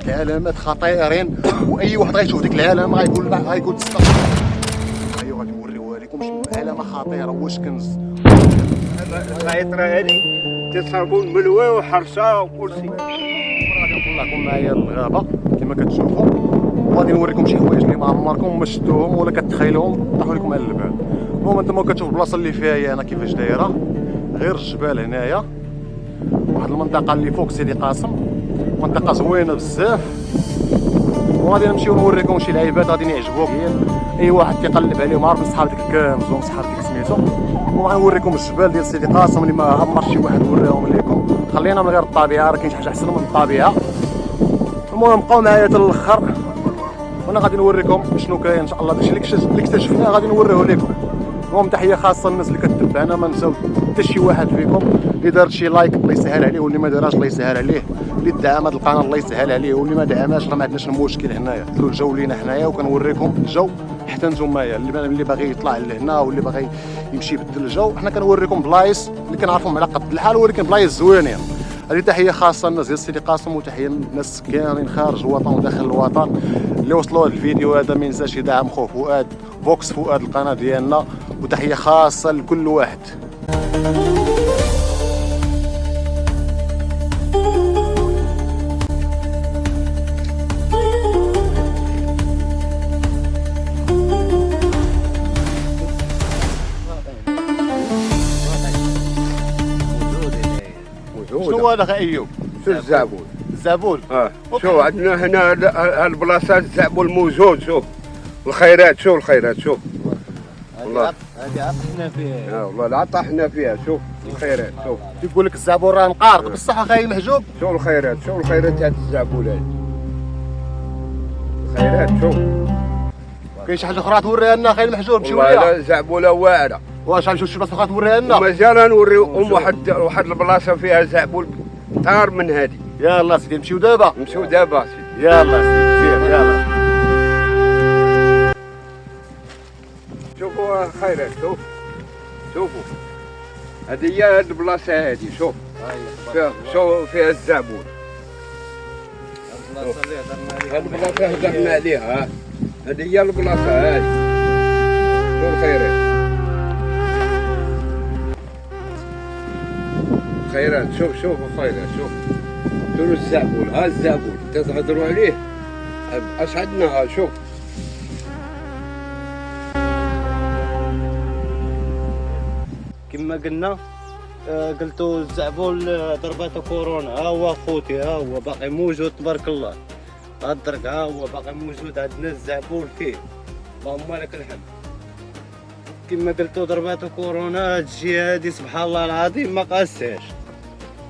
العلامات خطيرين، واي واحد غيشوف ديك العلامه غيقول تسقط. ايوا غادي نوريوها لكم شنو علامه خطيره، واش كنز. العطره هذه تصرفوا الملوى وحرشه وكل شيء. غادي نطلعكم معايا للغابه كما كتشوفوا، وغادي نوريكم شي حوايج اللي ما عمركم ما شفتوهم ولا كتخيلوهم طاحوا لكم على البال. المهم انتما كتشوفوا البلاصه اللي فيها هي انا كيفاش دايره، غير الجبال هنايا، واحد المنطقه اللي فوق سيدي قاسم، منطقه زوينه بزاف. وغادي نمشيو نوريكم شي لعيبات غادي يعجبوك، اي واحد كيقلب عليهم عارف صحاب ديك الكنز وصحاب ديك سميتو. وغنوريكم الجبال ديال سيدي قاسم اللي ما عمر شي واحد وراهم لكم. خلينا من غير الطبيعه، راه كاين شي حاجه احسن من الطبيعه. المهم بقاو معايا حتى الاخر وانا غادي نوريكم شنو كاين ان شاء الله. داكشي اللي اكتشفناه غادي نوريه لكم. المهم تحيه خاصه للناس اللي كتتبعنا، ما نساو حتى شي واحد فيكم اللي دار شي لايك الله يسهل عليه، واللي ما دارهاش الله يسهل عليه، اللي دعم هذا القناه الله يسهل عليه، واللي ما دعماش راه ما عندناش المشكل هنايا. دلوا الجو لينا حنايا وكنوريكم الجو حتى نتوما اللي باغي يطلع لهنا واللي باغي يمشي يبدل الجو. حنا كنوريكم بلايص اللي كنعرفوهم على قد الحال، ولكن بلايص زوينين. هذه تحيه خاصه للناس ديال سيدي قاسم، وتحيه للناس كاملين خارج الوطن وداخل الوطن اللي وصلوا هذا الفيديو هذا. ما ينساش يدعم خوه فؤاد، فوكس فؤاد القناه ديالنا، وتحيه خاصه لكل واحد. شنو هذا ايوب؟ شو الزعبول؟ الزعبول؟ شو عندنا هنا هالبلاصه الزعبول موجود. شوف الخيرات، شوف الخيرات، شوف والله هذه عطحنا فيها. والله لا طحنا فيها. شوف الخيرات، شوف يقول لك الزعبول راه نقارض بصح اخاي محجوب. شوف الخيرات، شوف الخيرات تاع الزعبول هذه. الخيرات شوف. كاين شي حاجه اخرى توريها لنا اخاي المحجوب شي والله لا زعبوله واعره. واش غنمشيو شي بلاصه اخرى توريها لنا؟ ومازال نوريهم واحد البلاصه فيها زعبول طار من هذه. يلا سيدي نمشيو دابا. نمشيو دابا سيدي. يلا سيدي سير يلا. شوفوا الخيرات، شوفوا هذه هي البلاصه هذه. شوف فيها الزعبول. هذه البلاصه هدرنا عليها. هذه هي البلاصه هذه. شوف الخيرات، خيرات شوف الخيرات، شوف الزعبول. ها الزعبول تهضروا عليه اش عندنا. شوف كما قلنا قلتو الزعبول ضربته كورونا. ها هو خوتي، ها هو باقي موجود تبارك الله. هاد الدرك ها هو باقي موجود عندنا الزعبول فيه، اللهم لك الحمد. كما قلتو ضربته كورونا. هاد الجهه هادي سبحان الله العظيم ما قاسهاش،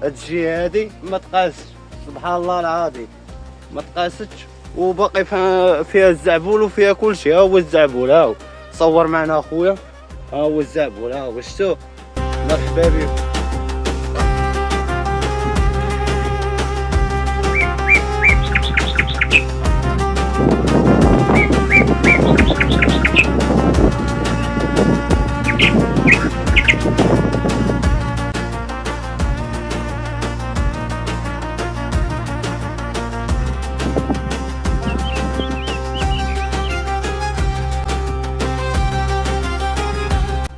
هاد الجهه هادي ما تقاسش سبحان الله العظيم ما تقاستش، وباقي فيها الزعبول وفيها كل شيء. ها هو الزعبول، ها هو صور معنا اخويا. ها هو الزعبول، ها هو شفتوه. مرحبا بكم.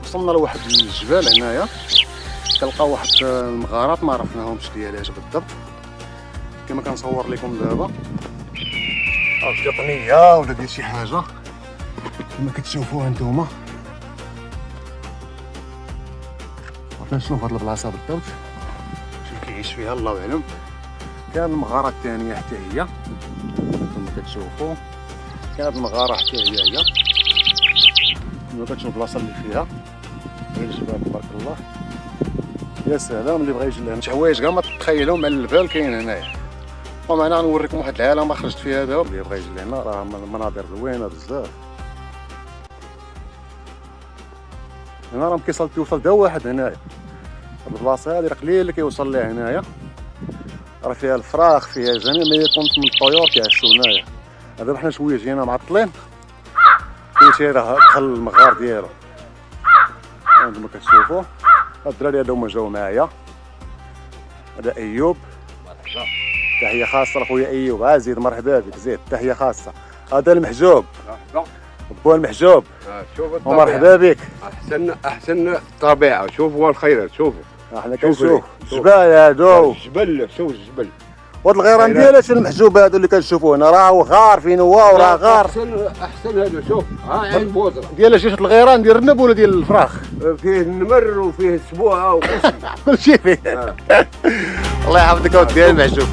وصلنا لواحد الجبال هنايا، كنلقاو واحد المغارات ما عرفناهمش ديالاش بالضبط كما كنصور لكم دابا. او تقنيه ولا ديال شي حاجه كما كتشوفوها نتوما. عرفنا شنو في هاد البلاصه بالضبط، شنو كيعيش فيها الله اعلم. كان المغاره الثانيه حتى هي كما كتشوفوا، كان هاد المغاره حتى هي كما كتشوفوا البلاصه اللي فيها غير الجبال تبارك الله. يا سلام اللي بغى يجي لهنا شي حوايج كاع ما تتخيلهم على البال كاين هنايا. ومعنا غنوريكم واحد العالم ما خرجت فيها دابا. اللي بغى يجي لهنا راه المناظر زوينه بزاف. هنا راه كيوصل تا واحد هنايا. هاد البلاصه هادي راه قليل اللي كيوصل ليها هنايا. راه فيها الفراخ، فيها جميع ما يكون من الطيور كيعيشوا هنايا. دابا حنا شويه جينا معطلين، كل شي راه دخل المغار ديالو. كما كتشوفوا هاد الدراري هادو هما جاو معايا. هذا ايوب، تحيه خاصه لخويا ايوب. زيد مرحبا بك زيد. تحيه خاصه. هذا المحجوب بو المحجوب. شوف الطبيعة. ومرحبا بك. احسن طبيعه. شوفوا الخيرات شوفوا. احنا كنشوف جبال هادو جبل. شوف الجبل. وهاد الغيران ديالها المحجوب هادو اللي كنشوفوه هنا راه غار فين هو وراه غار. احسن هادو. شوف عين بوزره ديال جيشه الغيران ديال الرنب ولا ديال الفراخ؟ فيه النمر وفيه السبوعه وكلشي. كلشي فيه. الله يحفظك اودي المحجوب.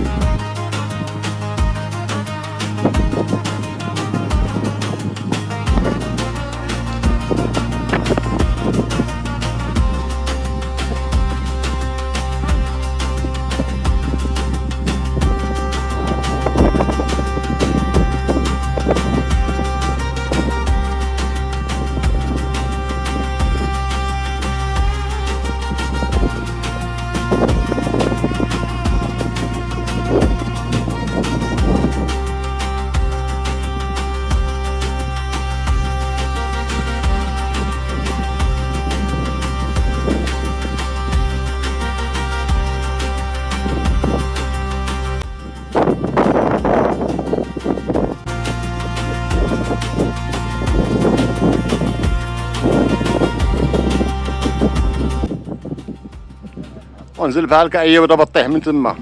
ونزل بحال كأي ودابا طيح من تما.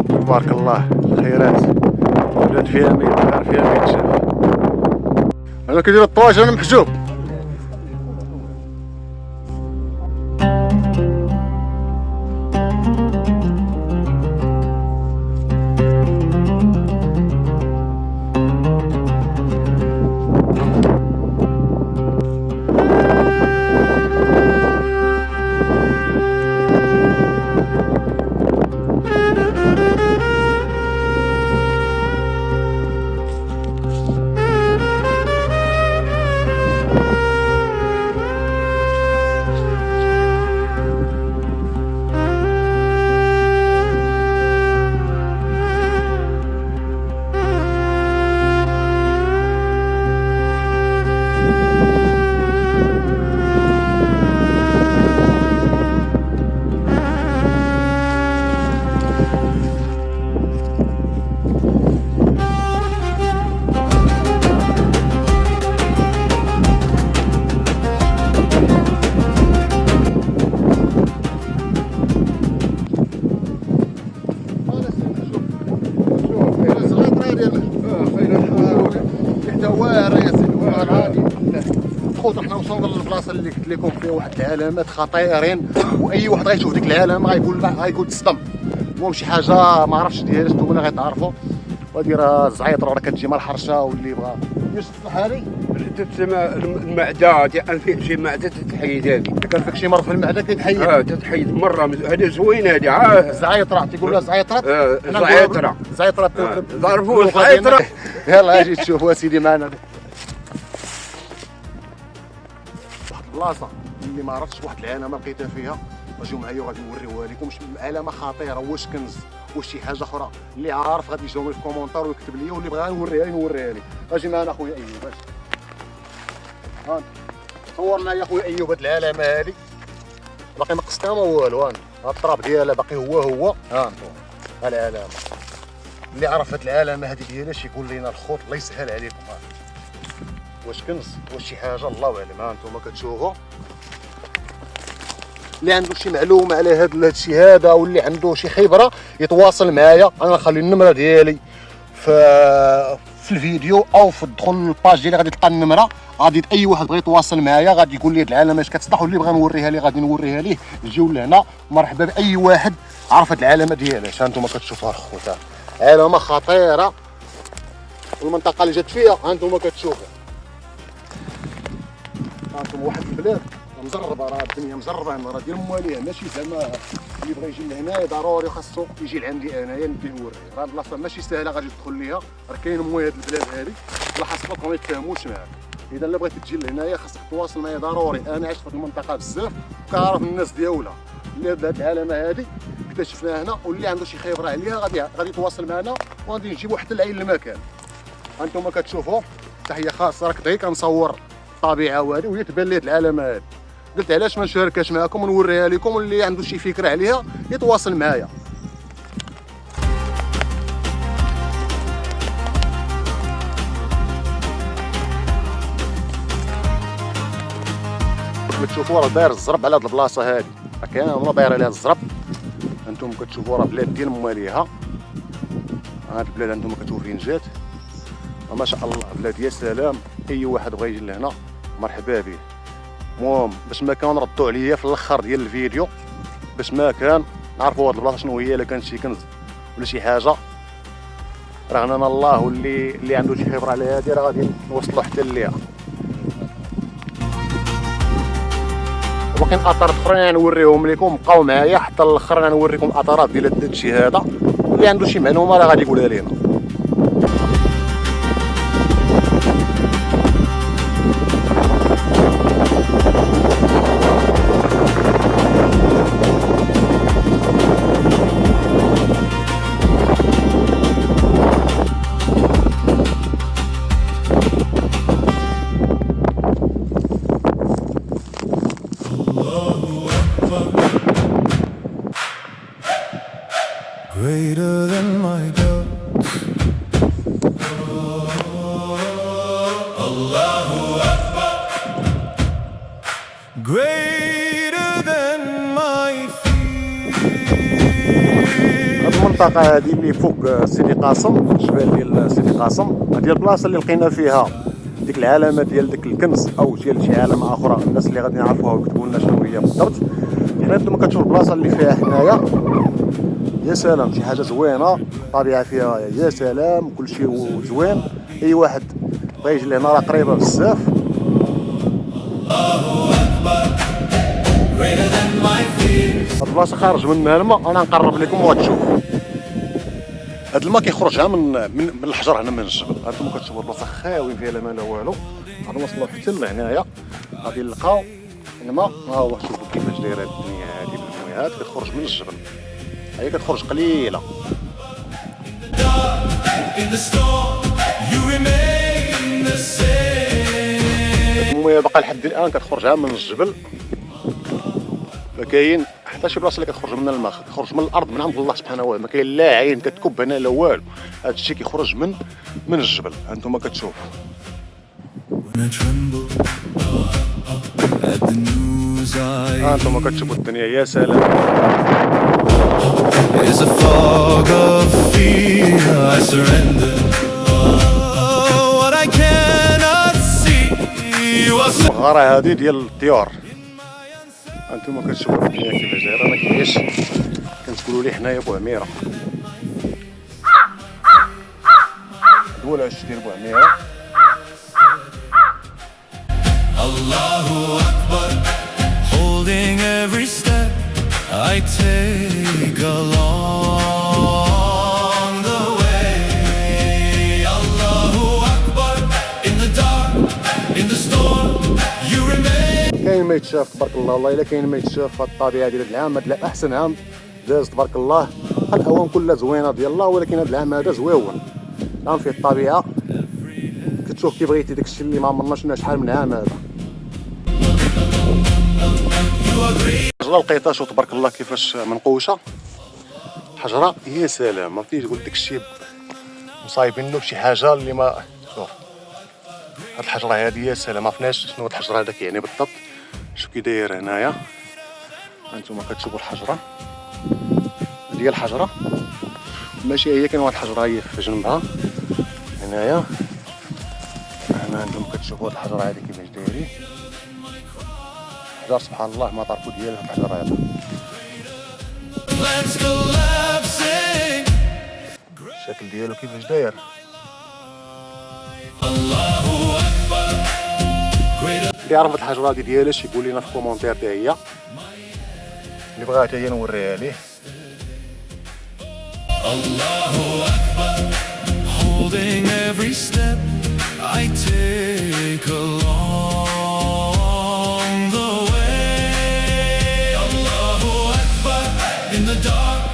تبارك الله الخيرات ولات فيها ميت غير فيها ميت شاف. انا كيدير الطواجن انا محجوب. خوت حنا وصلنا للبلاصه اللي قلت لكم فيها واحد العلامات خطيرين، واي واحد غيشوف ديك العلامه غيقول تصدم. المهم شي حاجه ما عرفتش ديالها نتوما غتعرفوا. وهادي راه الزعيطره راه كتجي مع الحرشه واللي بغا يصلح هذه تتسمى المعده ديال فيه شي معده تتحيد. هذه كان فيك شي مرض في المعده كيتحيد. تتحيد مره. هذه زوينه هذه. الزعيطره تيقول لها الزعيطره. الزعيطره ضربوا الزعيطره. يلاه اجي تشوفوا اسيدي معنا واحد البلاصه اللي ما عرفتش واحد العلامه لقيتها فيها. اجيو معايا وغادي نوريوها لكم. واش علامه خطيره واش كنز واش شي حاجه اخرى؟ اللي عارف غادي يجاوبني في الكومونتير ويكتب لي، واللي بغا نوريها لي. اجي معنا خويا ايوب. اجي ها صور معايا خويا ايوب هاد العلامه هادي. باقي ما قصتها ما والو. ها الطراب ديالها باقي هو. ها انتم العلامه. اللي عرف هاد العلامه هادي ديالاش يقول لينا الخوت الله يسهل عليكم. ها واش كنز واش شي حاجه الله اعلم. ها انتم كتشوفوا اللي عنده شي معلومه على هذا الشيء هذا واللي عنده شي خبره يتواصل معايا. انا نخلي النمره ديالي في الفيديو او في الدخول للباج ديالي غادي تلقى النمره. غادي اي واحد بغى يتواصل معايا غادي يقول لي هاد العلامه اش كتصلح، واللي بغى نوريها ليه غادي نوريها ليه. نجيو لهنا مرحبا باي واحد عرف هاد العلامه ديالها. انتم كتشوفوها الخوت علامه خطيره والمنطقه اللي جات فيها انتم كتشوفوا. انتم واحد البلاد مزربه، راه الدنيا مزربه هنا، راه ديال مواليها. ماشي زعما اللي بغى يجي لهنايا ضروري خاصو يجي لعندي انايا نديه نوريه. راه البلاصه ماشي ساهله غادي تدخل ليها. راه كاين مويه هاد البلاد هادي ولا خاصك ما يتفاهموش معاك. اذا الا بغيتي تجي لهنايا خاصك تواصل معايا ضروري. انا عشت في المنطقه بزاف وكنعرف الناس ديالها. اللي هاد العلامه هادي اكتشفناها هنا، واللي عنده شي خبره عليها غادي يتواصل معنا وغادي نجيبو حتى لعين المكان. انتم كتشوفوا تحيه خاصه. راك دغيا كنصور الطبيعه وهذه وهي تبان لي هاد العلامه هادي. قلت علاش ما نشاركهاش معكم ونوريها لكم، واللي عنده شي فكره عليها يتواصل معايا. كما تشوفوا راه داير الزرب على هاد البلاصه هادي، راه كامله دايره عليها الزرب. انتم كتشوفوا راه بلاد ديال مواليها، هاد البلاد انتم كتشوفين جات ما شاء الله بلاد يا سلام. اي واحد بغى يجي لهنا مرحبا به. المهم باش ما كان ردوا عليا في الاخر ديال الفيديو، باش ما كان نعرفوا هاد البلاصه شنو هي، الا كان شي كنز ولا شي حاجه راه انا الله اللي عنده شي خبره على هادي راه غادي نوصلوا حتى ليها. وكاين اثار اخرين نوريهم لكم، بقاو معايا حتى الاخر غنوريكم الاثارات ديال هاد الشيء هذا، واللي عنده شي معلومه راه غادي يقولها لينا. Greater than my doubts. Allahu Akbar. Greater than my fear. هاد المنطقة هادي اللي فوق سيدي قاسم، الجبال ديال سيدي قاسم، هادي البلاصة اللي لقينا فيها ديك العلامة ديال داك الكنز أو ديال شي علامة أخرى، الناس اللي غادي يعرفوها ويكتبوا لنا شنو هي بالضبط. حنا نتوما كتشوفوا البلاصة اللي فيها حنايا يا سلام، شي حاجة زوينة، الطبيعة فيها يا سلام، كلشي زوين. أي واحد بغا يجي لهنا راه قريبة بزاف. هاد البلاصة خارج منها الماء، أنا نقرب لكم وغتشوفوا. هاد الماء كيخرج من الحجر هنا من الجبل. هانتوما كتشوفوا البلاصة خاوي فيها لا ما لا والو، غادي نوصلوا حتى لهنايا غادي نلقاو الماء. ها هو شوفوا كيفاش دايرة الدنيا هادي بالميات، كتخرج من الجبل، هي كتخرج قليلة. المهم باقا لحد الآن كتخرج من الجبل، ما كاين حتى شي بلاصة اللي كتخرج منها الماء، كتخرج من الأرض من عند الله سبحانه وتعالى، ما كاين لا عين كتكب هنا لا والو، هذا الشيء كيخرج من الجبل. هانتوما كتشوفوا هانتوما كتشوفوا الدنيا يا سلام. Is a fog of fear. I surrender. What I cannot see. المغارة هذه ديال الطيور، هانتوما كتشوفوا الدنيا كيفاش دايرة، ما كاينش كنتقولوا لي حنايا بوعميرة، ولا اش ديال بوعميرة. Allahu Akbar. Holding every step I take along the way. Allahu Akbar. In the dark, in the storm, you remain. كاين ما يتشاف تبارك الله، والله الا كاين ما يتشاف. هاد الطبيعة ديال هاد العام، هاد احسن عام داز تبارك الله. الاعوام كلها زوينة ديال الله، ولكن هاد العام هذا زويون، عام فيه الطبيعة كتشوف كي بغيتي داكشي اللي ما عمرنا شفنا شحال من عام. هذا الحجرة لقيتها، شوف تبارك الله كيفاش منقوشة الحجرة يا سلام. ما فيش تقول داكشي مصايبين له بشي حاجة اللي ما شوف. هاد الحجرة هادي يا سلام، ما عرفناش شنو هاد الحجرة هذاك يعني بالضبط. شوف كي داير هنايا، هانتوما كتشوفوا الحجرة هادي الحجرة، ماشي هي كاين واحد الحجرة هي في جنبها هنايا. هنا انتم كتشوفوا هاد الحجرة هادي كيفاش دايرين، حجر سبحان الله ما تعرفوا ديال هاد الحجر هذا. الشكل ديالو كيفاش داير. اللي يعرف هاد الحجرة هادي ديالاش يقول لنا في الكومونتير حتى هي، اللي بغاها حتى هي نوريها ليه. Allahu Akbar. Holding every step I take along the way. Allahu Akbar. In the dark,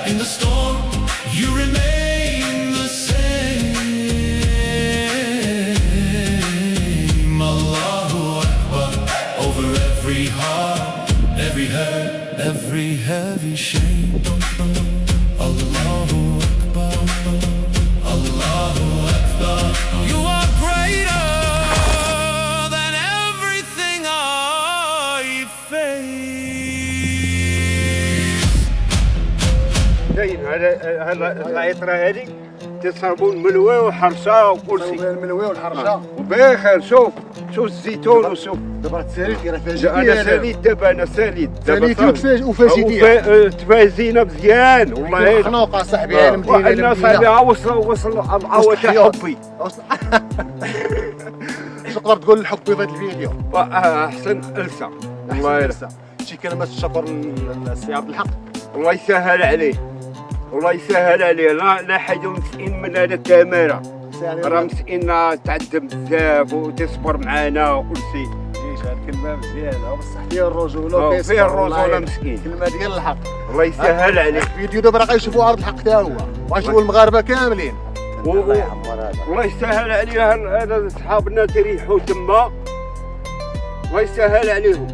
in the storm, you remain the same. Allahu Akbar. Over every heart, every hurt, every heavy shame. Allahu Akbar. Allahu Akbar. You are greater than everything I العطره هذه تشربوا الملوى وحرشه وكل شيء. الملوي والحرشه وبخير. شوف الزيتون وشوف. دابا تساليت راه فيها انا ساليت دابا، انا ساليت دابا. ساليت وفاجئتي. تفازينا مزيان والله. خنوقه صاحبي انا مدينه انا صاحبي وصل العوض حبي. شنو تقدر تقول للحب في هذا الفيديو؟ احسن السا والله يرسى شي كلمه الشكر للسي عبد الحق. الله يسهل عليه، الله يسهل عليه. لا حاجه مسكين من هذا الكاميرا، راه مسكين تعدى بزاف وتصبر معانا وكل شيء. هاد الكلمه مزيانه بصح فيها الرجوله وفيها الرجوله مسكين. كلمه ديال الحق. الله يسهل عليه. الفيديو دابا راه غيشوفوا عرض الحق حتى هو وغيشوفوا المغاربه كاملين. الله يحمر هذا. الله يسهل عليه. هذا صحابنا تريحوا تما، الله يسهل عليهم.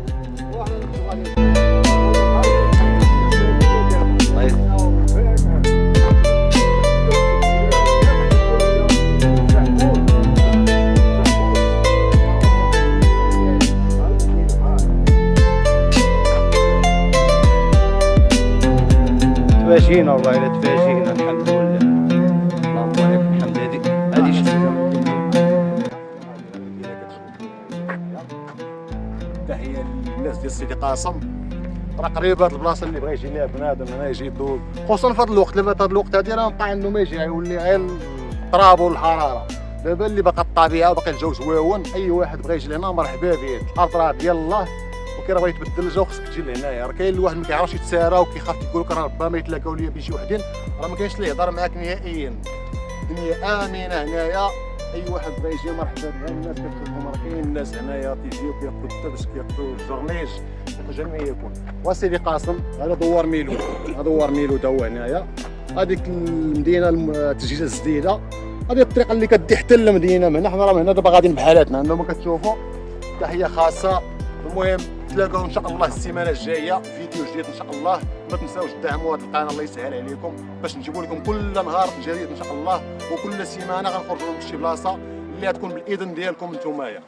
تفاجئنا والله الا تفاجئنا. الحمد لله، اللهم لك الحمد. هذه تحيه للناس ديال سيدي قاسم. راه قريبه هاد البلاصه اللي بغى يجي ليها بنادم هنا يجي يدور، خصوصا في هذا الوقت. دابا هذا الوقت هادي راه مابقى عنده ما يجي، يولي غير التراب والحراره. دابا اللي باقا الطبيعه وباقي الجو زويون، اي واحد بغى يجي لهنا مرحبا به. الارض راه ديال الله وكي راه بغا يتبدل الجو خصك تجي لهنايا. راه كاين الواحد ما كيعرفش يتسارى وكيخاف يقول لك راه ربما يتلاقاو ليا بشي وحدين، راه ما كاينش اللي يهضر معاك نهائيا. الدنيا امنه هنايا، اي واحد بغا يجي مرحبا به. الناس كتشوفهم راه كاين الناس هنايا تيجيو كياخذوا الدبس كياخذوا الجرنيج جميع يكون. وسيدي قاسم هذا دوار ميلو، هذا دوار ميلو تا هو هنايا. هذيك المدينه التسجيلات الجديده، هذه الطريقه اللي كدي حتى للمدينه. من حنا راه من هنا دابا غاديين بحالاتنا انتما كتشوفوا. تحيه خاصه. المهم تلاقاو ان شاء الله السيمانه الجايه فيديو جديد ان شاء الله. ما تنساوش تدعموا هذا القناه، الله يسهل عليكم باش نجيبوا لكم كل نهار جديد ان شاء الله. وكل سيمانه غنخرجوا لكم شي بلاصه اللي غتكون بالاذن ديالكم نتومايا.